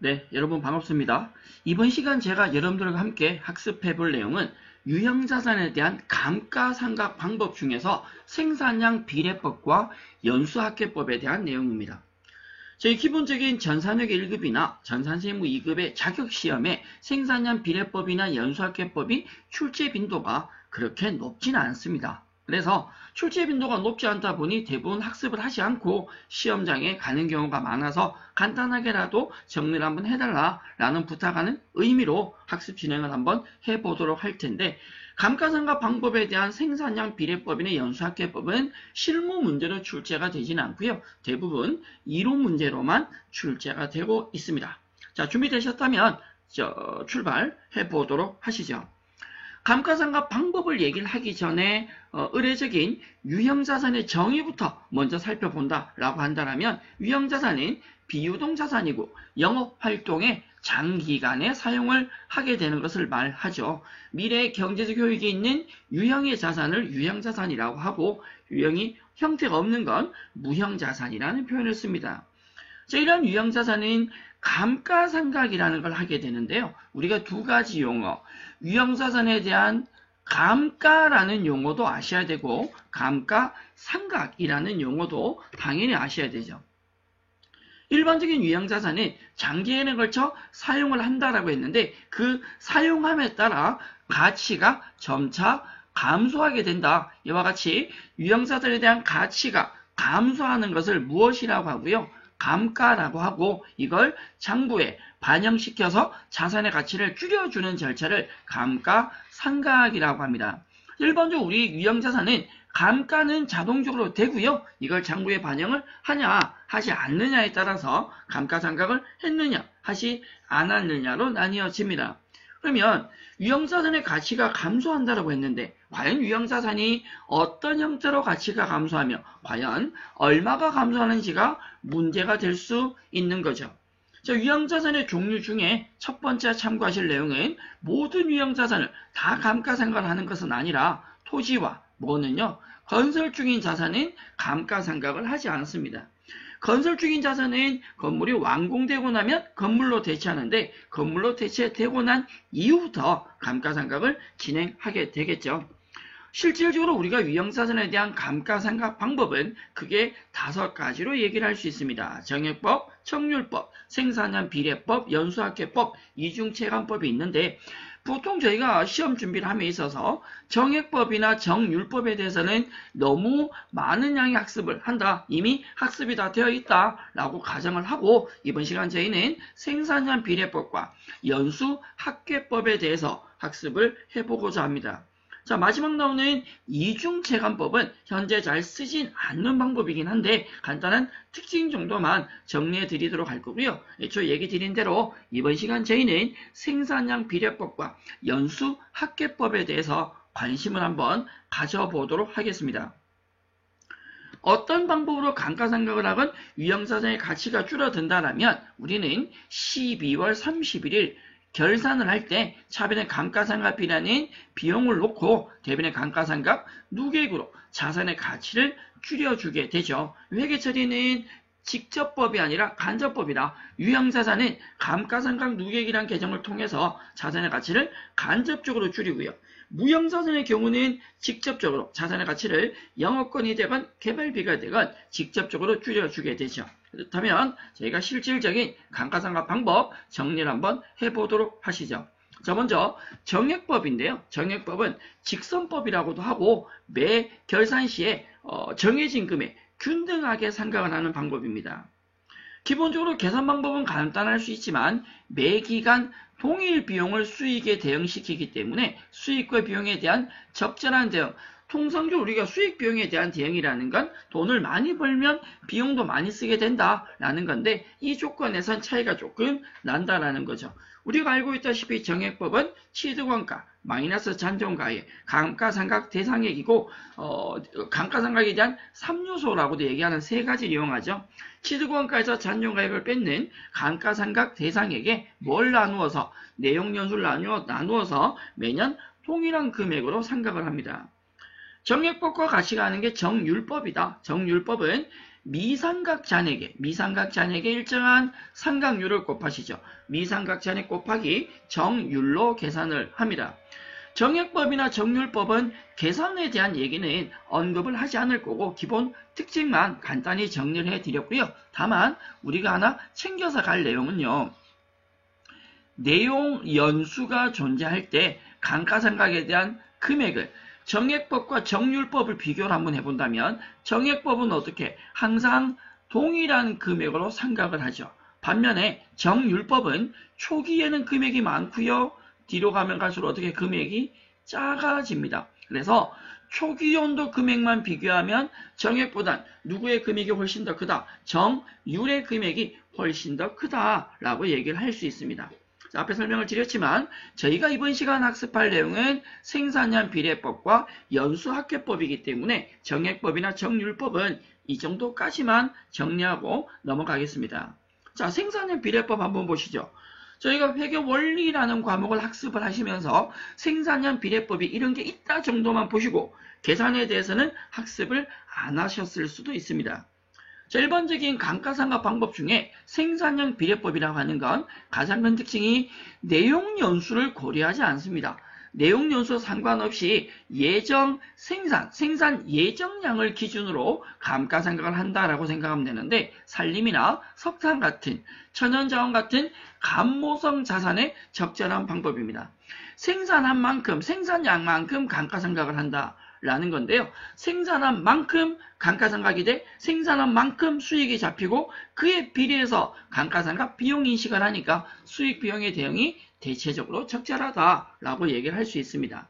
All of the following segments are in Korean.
네, 여러분 반갑습니다. 이번 시간 제가 여러분들과 함께 학습해 볼 내용은 유형자산에 대한 감가상각 방법 중에서 생산량 비례법과 연수학계법에 대한 내용입니다. 저희 기본적인 전산회계 1급이나 전산세무 2급의 자격시험에 생산량 비례법이나 연수학계법이 출제 빈도가 그렇게 높지는 않습니다. 그래서 출제 빈도가 높지 않다 보니 대부분 학습을 하지 않고 시험장에 가는 경우가 많아서 간단하게라도 정리를 한번 해달라라는 부탁하는 의미로 학습 진행을 한번 해보도록 할 텐데, 감가상각 방법에 대한 생산량 비례법이나 연수학계법은 실무 문제로 출제가 되지는 않고요. 대부분 이론 문제로만 출제가 되고 있습니다. 자, 준비되셨다면 출발해 보도록 하시죠. 감가상각 방법을 얘기를 하기 전에 의례적인 유형자산의 정의부터 먼저 살펴본다라고 한다면, 유형자산은 비유동자산이고 영업활동에 장기간에 사용을 하게 되는 것을 말하죠. 미래의 경제적 효익이 있는 유형의 자산을 유형자산이라고 하고, 유형이 형태가 없는 건 무형자산이라는 표현을 씁니다. 자, 이런 유형자산은 감가상각이라는 걸 하게 되는데요. 우리가 두 가지 용어, 유형자산에 대한 감가라는 용어도 아셔야 되고 감가상각이라는 용어도 당연히 아셔야 되죠. 일반적인 유형자산은 장기간에 걸쳐 사용을 한다라고 했는데, 그 사용함에 따라 가치가 점차 감소하게 된다. 이와 같이 유형자산에 대한 가치가 감소하는 것을 무엇이라고 하고요? 감가라고 하고, 이걸 장부에 반영시켜서 자산의 가치를 줄여주는 절차를 감가상각이라고 합니다. 일반적으로 우리 유형자산은 감가는 자동적으로 되고요. 이걸 장부에 반영을 하냐 하지 않느냐에 따라서 감가상각을 했느냐 하지 않았느냐로 나뉘어집니다. 그러면 유형자산의 가치가 감소한다고 했는데, 과연 유형자산이 어떤 형태로 가치가 감소하며 과연 얼마가 감소하는지가 문제가 될 수 있는 거죠. 자, 유형자산의 종류 중에 첫 번째 참고하실 내용은, 모든 유형자산을 다 감가상각을 하는 것은 아니라 토지와 뭐는요, 건설 중인 자산은 감가상각을 하지 않습니다. 건설 중인 자산은 건물이 완공되고 나면 건물로 대체하는데, 건물로 대체되고 난 이후부터 감가상각을 진행하게 되겠죠. 실질적으로 우리가 유형자산에 대한 감가상각 방법은 크게 5가지로 얘기를 할 수 있습니다. 정액법, 청률법, 생산량 비례법, 연수학계법, 이중체감법이 있는데, 보통 저희가 시험 준비를 함에 있어서 정액법이나 정률법에 대해서는 너무 많은 양의 학습을 한다, 이미 학습이 다 되어 있다라고 가정을 하고, 이번 시간 저희는 생산량 비례법과 연수학계법에 대해서 학습을 해보고자 합니다. 자, 마지막 나오는 이중체감법은 현재 잘 쓰진 않는 방법이긴 한데, 간단한 특징 정도만 정리해 드리도록 할 거고요. 애초 얘기 드린 대로 이번 시간 저희는 생산량 비례법과 연수학계법에 대해서 관심을 한번 가져보도록 하겠습니다. 어떤 방법으로 감가상각을 하건 유형자산의 가치가 줄어든다면, 우리는 12월 31일 결산을 할 때 차변의 감가상각비라는 비용을 놓고 대변의 감가상각 누계액으로 자산의 가치를 줄여주게 되죠. 회계처리는 직접법이 아니라 간접법이라, 유형자산은 감가상각 누계액이라는 개정을 통해서 자산의 가치를 간접적으로 줄이고요. 무형자산의 경우는 직접적으로 자산의 가치를 영업권이 되건 개발비가 되건 직접적으로 줄여주게 되죠. 그렇다면 저희가 실질적인 감가상각 방법 정리를 한번 해보도록 하시죠. 자, 먼저 정액법인데요. 정액법은 직선법이라고도 하고, 매 결산 시에 정해진 금액 균등하게 상각을 하는 방법입니다. 기본적으로 계산 방법은 간단할 수 있지만, 매 기간 동일 비용을 수익에 대응시키기 때문에 수익과 비용에 대한 적절한 대응, 통상적으로 우리가 수익 비용에 대한 대응이라는 건 돈을 많이 벌면 비용도 많이 쓰게 된다라는 건데, 이 조건에선 차이가 조금 난다라는 거죠. 우리가 알고 있다시피 정액법은 취득원가 마이너스 잔존가액, 감가상각 대상액이고, 감가상각에 대한 3요소라고도 얘기하는 3가지를 이용하죠. 취득원가에서 잔존가액을 뺏는 감가상각 대상액에 뭘 나누어서, 내용연수를 나누어서 매년 동일한 금액으로 상각을 합니다. 정액법과 같이 가는 게 정률법이다. 정률법은 미삼각 잔액에 일정한 상각률을 곱하시죠. 미삼각 잔액 곱하기 정률로 계산을 합니다. 정액법이나 정률법은 계산에 대한 얘기는 언급을 하지 않을 거고 기본 특징만 간단히 정리를 해드렸고요. 다만 우리가 하나 챙겨서 갈 내용은요. 내용 연수가 존재할 때 감가상각에 대한 금액을 정액법과 정률법을 비교를 한번 해본다면 정액법은 어떻게 항상 동일한 금액으로 상각을 하죠. 반면에 정률법은 초기에는 금액이 많고요. 뒤로 가면 갈수록 어떻게 금액이 작아집니다. 그래서 초기 연도 금액만 비교하면 정액보단 누구의 금액이 훨씬 더 크다? 정률의 금액이 훨씬 더 크다라고 얘기를 할 수 있습니다. 자, 앞에 설명을 드렸지만 저희가 이번 시간 학습할 내용은 생산량 비례법과 연수학계법이기 때문에 정액법이나 정률법은 이 정도까지만 정리하고 넘어가겠습니다. 자, 생산량 비례법 한번 보시죠. 저희가 회계 원리라는 과목을 학습을 하시면서 생산량 비례법이 이런 게 있다 정도만 보시고 계산에 대해서는 학습을 안 하셨을 수도 있습니다. 자, 일반적인 감가상각 방법 중에 생산량 비례법이라고 하는 건 가장 큰 특징이 내용 연수를 고려하지 않습니다. 내용 연수 상관없이 예정 생산 예정량을 기준으로 감가상각을 한다라고 생각하면 되는데 산림이나 석탄 같은 천연자원 같은 감모성 자산의 적절한 방법입니다. 생산한 만큼 생산량만큼 감가상각을 한다라는 건데요. 생산한 만큼 감가상각이 돼 생산한 만큼 수익이 잡히고 그에 비례해서 감가상각 비용 인식을 하니까 수익 비용의 대응이 대체적으로 적절하다라고 얘기를 할 수 있습니다.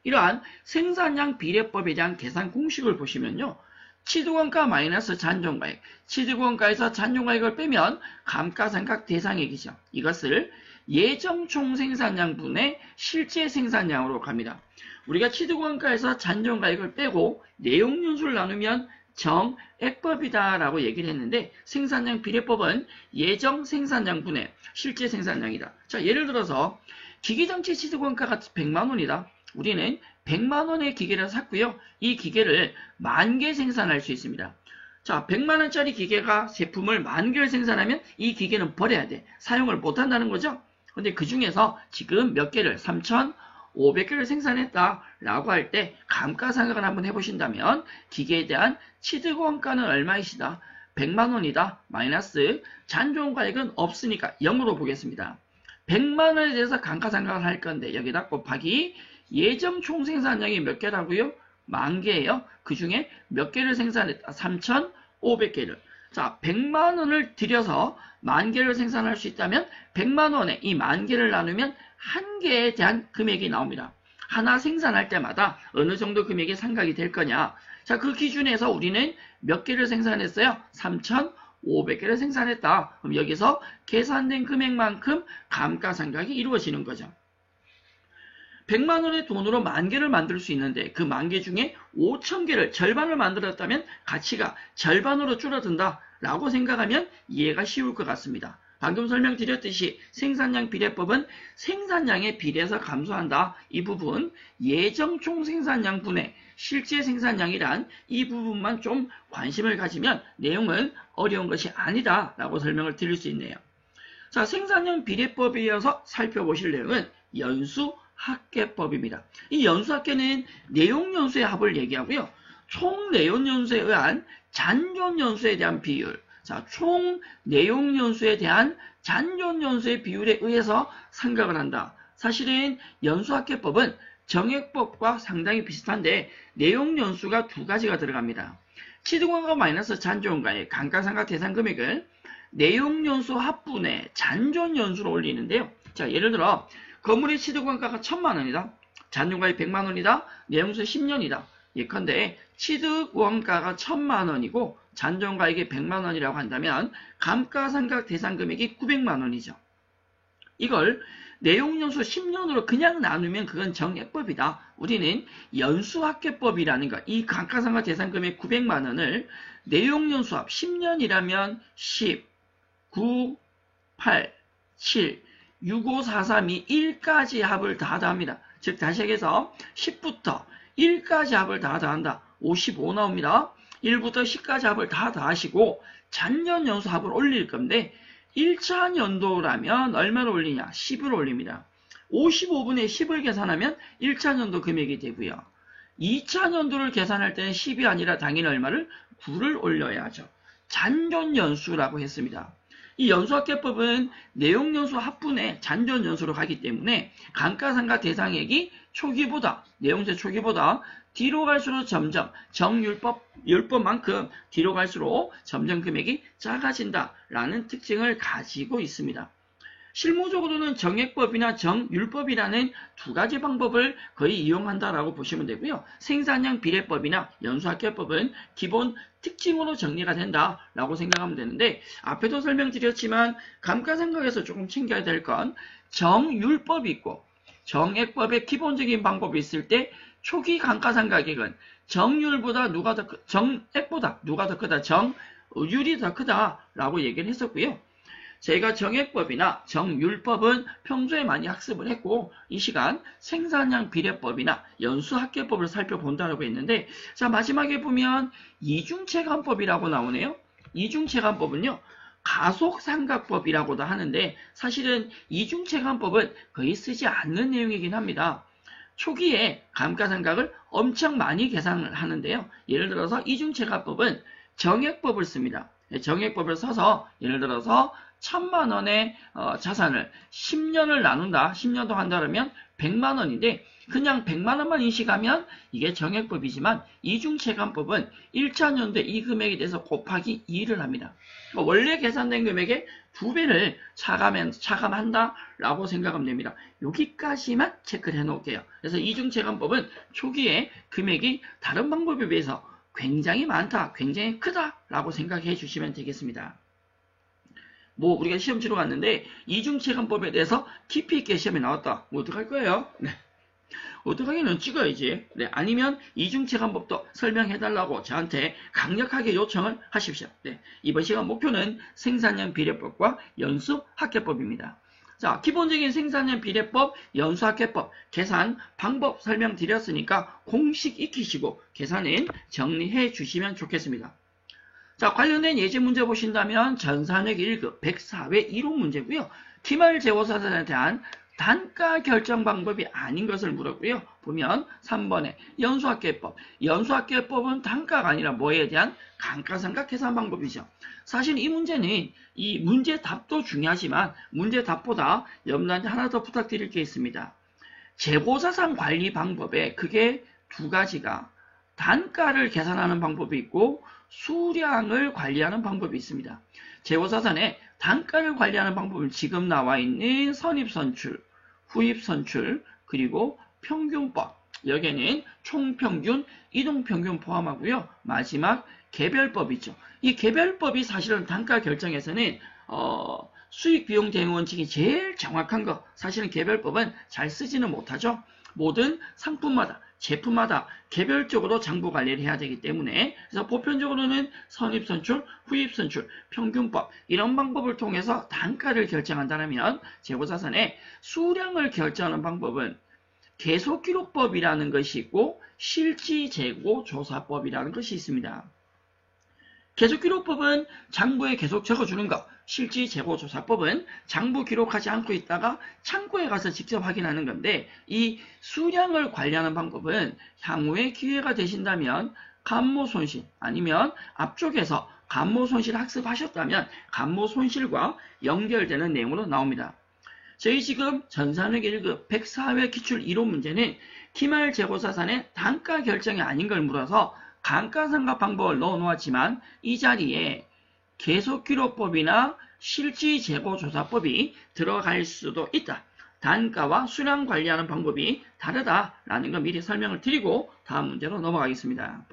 이러한 생산량 비례법에 대한 계산 공식을 보시면요. 취득원가 마이너스 잔존가액, 취득원가에서 잔존가액을 빼면 감가상각 대상액이죠. 이것을 예정 총생산량분의 실제 생산량으로 갑니다. 우리가 취득원가에서 잔존가액을 빼고 내용연수를 나누면 정액법이다라고 얘기를 했는데 생산량 비례법은 예정 생산량분의 실제 생산량이다. 자, 예를 들어서 기계장치 취득원가가 100만원이다. 우리는 100만원의 기계를 샀고요. 이 기계를 10,000개 생산할 수 있습니다. 자, 100만원짜리 기계가 제품을 10,000개를 생산하면 이 기계는 버려야 돼. 사용을 못한다는 거죠. 근데 그 중에서 지금 몇 개를 3,500개를 생산했다라고 할 때 감가상각을 한번 해보신다면 기계에 대한 취득원가는 얼마이시다? 100만원이다. 마이너스 잔존가액은 없으니까 0으로 보겠습니다. 100만원에 대해서 감가상각을 할 건데 여기다 곱하기 예정 총생산량이 몇 개라고요? 10,000개예요. 그 중에 몇 개를 생산했다? 3,500개를. 자, 100만원을 들여서 10,000개를 생산할 수 있다면 100만원에 이 10,000개를 나누면 한 개에 대한 금액이 나옵니다. 하나 생산할 때마다 어느 정도 금액이 상각이 될 거냐. 자, 그 기준에서 우리는 몇 개를 생산했어요? 3,500개를 생산했다. 그럼 여기서 계산된 금액만큼 감가상각이 이루어지는 거죠. 100만원의 돈으로 10,000개를 만들 수 있는데 그 10,000개 중에 5,000개를 절반을 만들었다면 가치가 절반으로 줄어든다 라고 생각하면 이해가 쉬울 것 같습니다. 방금 설명드렸듯이 생산량 비례법은 생산량에 비례해서 감소한다. 이 부분 예정 총생산량 분의 실제 생산량이란 이 부분만 좀 관심을 가지면 내용은 어려운 것이 아니다 라고 설명을 드릴 수 있네요. 자, 생산량 비례법에 이어서 살펴보실 내용은 연수학계법입니다. 이 연수학계는 내용연수의 합을 얘기하고요. 총 내용연수에 의한 잔존연수에 대한 비율, 자, 총 내용연수에 대한 잔존연수의 비율에 의해서 상각을 한다. 사실은 연수학계법은 정액법과 상당히 비슷한데 내용연수가 두 가지가 들어갑니다. 취득원가 마이너스 잔존가의 감가상각 대상 금액을 내용연수 합분의 잔존연수로 올리는데요. 자, 예를 들어 건물의 취득원가가 1,000만원이다. 잔존가액 100만원이다. 내용연수 10년이다. 예컨대 취득원가가 1,000만원이고 잔존가액이 100만원이라고 한다면 감가상각 대상 금액이 900만원이죠. 이걸 내용연수 10년으로 그냥 나누면 그건 정액법이다. 우리는 연수학계법이라는 것, 이 감가상각 대상 금액 900만원을 내용연수합 10년이라면 10, 9, 8, 7, 6, 5, 4, 3이 1까지 합을 다 더합니다. 즉 다시 얘기해서 10부터 1까지 합을 다 더한다. 55 나옵니다. 1부터 10까지 합을 다 더하시고 잔연연수 합을 올릴 건데 1차 연도라면 얼마를 올리냐? 10을 올립니다. 55분의 10을 계산하면 1차 연도 금액이 되고요. 2차 연도를 계산할 때는 10이 아니라 당연히 얼마를? 9를 올려야죠. 잔존연수라고 했습니다. 이 연수합계법은 내용연수 합분의 잔존연수로 가기 때문에 감가상각 대상액이 초기보다 내용세 초기보다 뒤로 갈수록 점점 정율법만큼 뒤로 갈수록 점점 금액이 작아진다라는 특징을 가지고 있습니다. 실무적으로는 정액법이나 정율법이라는 두 가지 방법을 거의 이용한다라고 보시면 되고요. 생산량 비례법이나 연수합계법은 기본 특징으로 정리가 된다라고 생각하면 되는데 앞에도 설명드렸지만 감가상각에서 조금 챙겨야 될 건 정율법이 있고 정액법의 기본적인 방법이 있을 때 초기 감가상각액은 정율보다 정액보다 누가 더 크다? 정율이 더 크다라고 얘기를 했었고요. 제가 정액법이나 정율법은 평소에 많이 학습을 했고 이 시간 생산량 비례법이나 연수합계법을 살펴본다라고 했는데 자 마지막에 보면 이중체감법이라고 나오네요. 이중체감법은요. 가속상각법이라고도 하는데 사실은 이중체감법은 거의 쓰지 않는 내용이긴 합니다. 초기에 감가상각을 엄청 많이 계산을 하는데요. 예를 들어서 이중체감법은 정액법을 씁니다. 정액법을 써서 예를 들어서 1000만원의 자산을 10년을 나눈다. 10년도 한다면 100만원인데 그냥 100만원만 인식하면 이게 정액법이지만 이중체감법은 1차 연도에 이 금액에 대해서 곱하기 2를 합니다. 원래 계산된 금액의 2배를 차감한다라고 생각하면 됩니다. 여기까지만 체크를 해놓을게요. 그래서 이중체감법은 초기에 금액이 다른 방법에 비해서 굉장히 많다, 굉장히 크다라고 생각해 주시면 되겠습니다. 우리가 시험 치러 갔는데 이중체감법에 대해서 깊이 있게 시험에 나왔다. 어떡할 거예요? 네. 어떡하기는 찍어야지. 네. 아니면 이중체감법도 설명해달라고 저한테 강력하게 요청을 하십시오. 네. 이번 시간 목표는 생산량 비례법과 연수합계법입니다. 자, 기본적인 생산량 비례법, 연수합계법, 계산 방법 설명드렸으니까 공식 익히시고 계산은 정리해 주시면 좋겠습니다. 자, 관련된 예제 문제 보신다면 전산액 1급 104회 1호 문제고요. 기말재고사산에 대한 단가 결정 방법이 아닌 것을 물었고요. 보면 3번에 연수합계법. 연수합계법은 단가가 아니라 뭐에 대한 감가상각 계산 방법이죠. 사실 이 문제는 이 문제 답도 중요하지만 문제 답보다 여러분들한테 하나 더 부탁드릴 게 있습니다. 재고자산 관리 방법에 그게 두 가지가 단가를 계산하는 방법이 있고 수량을 관리하는 방법이 있습니다. 재고자산의 단가를 관리하는 방법은 지금 나와 있는 선입선출, 후입선출, 그리고 평균법. 여기에는 총평균, 이동평균 포함하고요. 마지막 개별법이죠. 이 개별법이 사실은 단가 결정에서는 수익비용 대응 원칙이 제일 정확한 거. 사실은 개별법은 잘 쓰지는 못하죠. 모든 상품마다 제품마다 개별적으로 장부 관리를 해야 되기 때문에 그래서 보편적으로는 선입선출, 후입선출, 평균법 이런 방법을 통해서 단가를 결정한다면 재고자산의 수량을 결정하는 방법은 계속기록법이라는 것이 있고 실지재고조사법이라는 것이 있습니다. 계속기록법은 장부에 계속 적어주는 것, 실지재고조사법은 장부 기록하지 않고 있다가 창고에 가서 직접 확인하는 건데 이 수량을 관리하는 방법은 향후에 기회가 되신다면 감모손실 아니면 앞쪽에서 감모손실 학습하셨다면 감모손실과 연결되는 내용으로 나옵니다. 저희 지금 전산액 1급 104회 기출 1호 문제는 기말재고자산의 단가 결정이 아닌 걸 물어서 감가상각 방법을 넣어 놓았지만 이 자리에 계속기록법이나 실지재고조사법이 들어갈 수도 있다. 단가와 수량 관리하는 방법이 다르다라는 걸 미리 설명을 드리고 다음 문제로 넘어가겠습니다.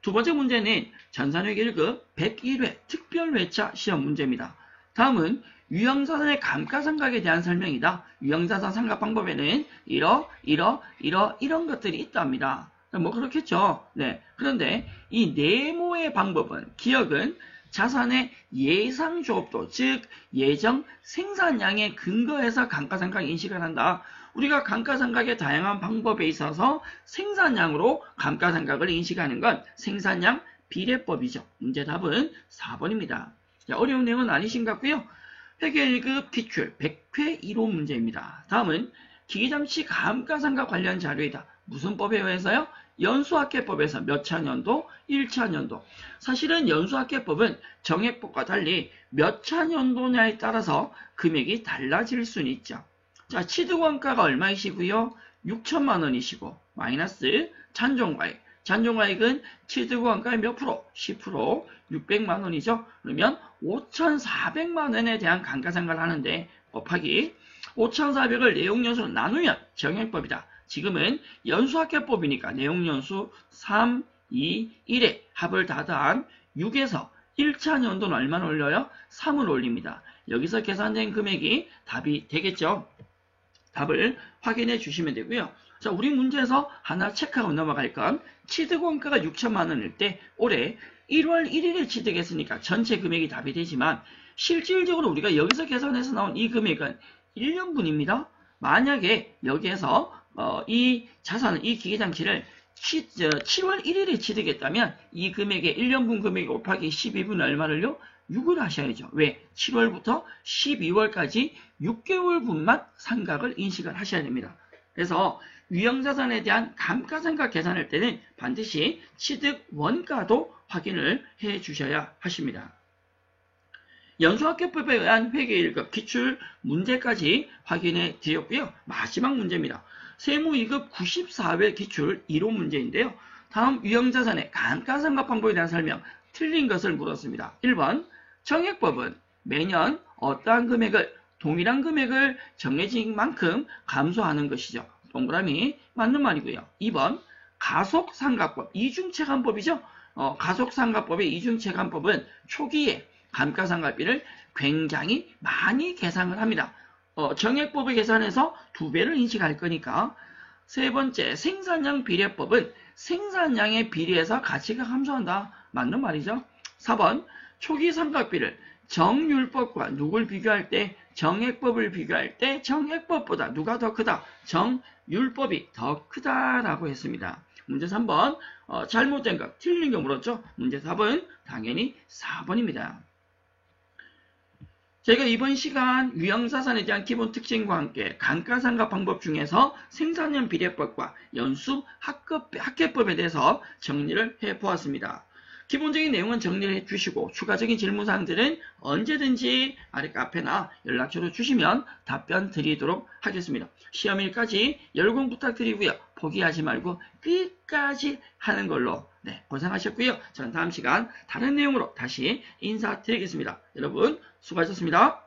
두 번째 문제는 전산액 1급 101회 특별회차 시험 문제입니다. 다음은 유형자산의 감가상각에 대한 설명이다. 유형자산 상각 방법에는 이런 것들이 있답니다. 그렇겠죠. 네. 그런데 이 네모의 방법은 기억은 자산의 예상 조업도, 즉 예정 생산량에 근거해서 감가상각 인식을 한다. 우리가 감가상각의 다양한 방법에 있어서 생산량으로 감가상각을 인식하는 건 생산량 비례법이죠. 문제 답은 4번입니다. 자, 어려운 내용은 아니신 것 같고요. 회계 1급 기출 100회 1호 문제입니다. 다음은 기계장치 감가상각 관련 자료이다. 무슨 법에 의해서요? 연수학계법에서 몇 차년도? 1차년도. 사실은 연수학계법은 정액법과 달리 몇 차년도냐에 따라서 금액이 달라질 수는 있죠. 자, 취득원가가 얼마이시고요? 6천만 원이시고 마이너스 잔존과액. 잔존과액은 취득원가의 몇 프로? 10%, 600만 원이죠. 그러면 5,400만 원에 대한 감가상각을 하는데 곱하기 5,400을 내용연수로 나누면 정액법이다. 지금은 연수학계법이니까 내용연수 3, 2, 1에 합을 다 더한 6에서 1차 년도는 얼마나 올려요? 3을 올립니다. 여기서 계산된 금액이 답이 되겠죠. 답을 확인해 주시면 되고요. 자, 우리 문제에서 하나 체크하고 넘어갈 건 취득원가가 6천만 원일 때 올해 1월 1일에 취득했으니까 전체 금액이 답이 되지만 실질적으로 우리가 여기서 계산해서 나온 이 금액은 1년분입니다. 만약에 여기에서 이 자산을, 이 기계장치를 7월 1일에 취득했다면 이 금액의 1년분 금액 곱하기 12분의 얼마를요? 6을 하셔야죠. 왜? 7월부터 12월까지 6개월분만 상각을 인식을 하셔야 됩니다. 그래서 유형자산에 대한 감가상각 계산할 때는 반드시 취득 원가도 확인을 해 주셔야 하십니다. 연수학계법에 의한 회계 1급 기출 문제까지 확인해 드렸고요. 마지막 문제입니다. 세무 2급 94회 기출 1호 문제인데요. 다음 유형자산의 감가상각 방법에 대한 설명, 틀린 것을 물었습니다. 1번, 정액법은 매년 어떠한 금액을, 동일한 금액을 정해진 만큼 감소하는 것이죠. 동그라미 맞는 말이고요. 2번, 가속상각법, 이중체감법이죠. 가속상각법의 이중체감법은 초기에 감가상각비를 굉장히 많이 계산을 합니다. 정액법을 계산해서 2배를 인식할 거니까. 세 번째, 생산량 비례법은 생산량에 비례해서 가치가 감소한다. 맞는 말이죠. 4번, 초기 상각비를 정율법과 누굴 비교할 때? 정액법을 비교할 때 정액법보다 누가 더 크다? 정율법이 더 크다라고 했습니다. 문제 3번, 잘못된 것, 틀린 거 물었죠? 문제 4번, 당연히 4번입니다. 저희가 이번 시간 유형자산에 대한 기본 특징과 함께 감가상각 방법 중에서 생산량 비례법과 연수 학계법에 대해서 정리를 해보았습니다. 기본적인 내용은 정리를 해주시고 추가적인 질문사항들은 언제든지 아래 카페나 연락처로 주시면 답변 드리도록 하겠습니다. 시험일까지 열공 부탁드리고요. 포기하지 말고 끝까지 하는 걸로. 네, 고생하셨고요. 저는 다음 시간 다른 내용으로 다시 인사드리겠습니다. 여러분 수고하셨습니다.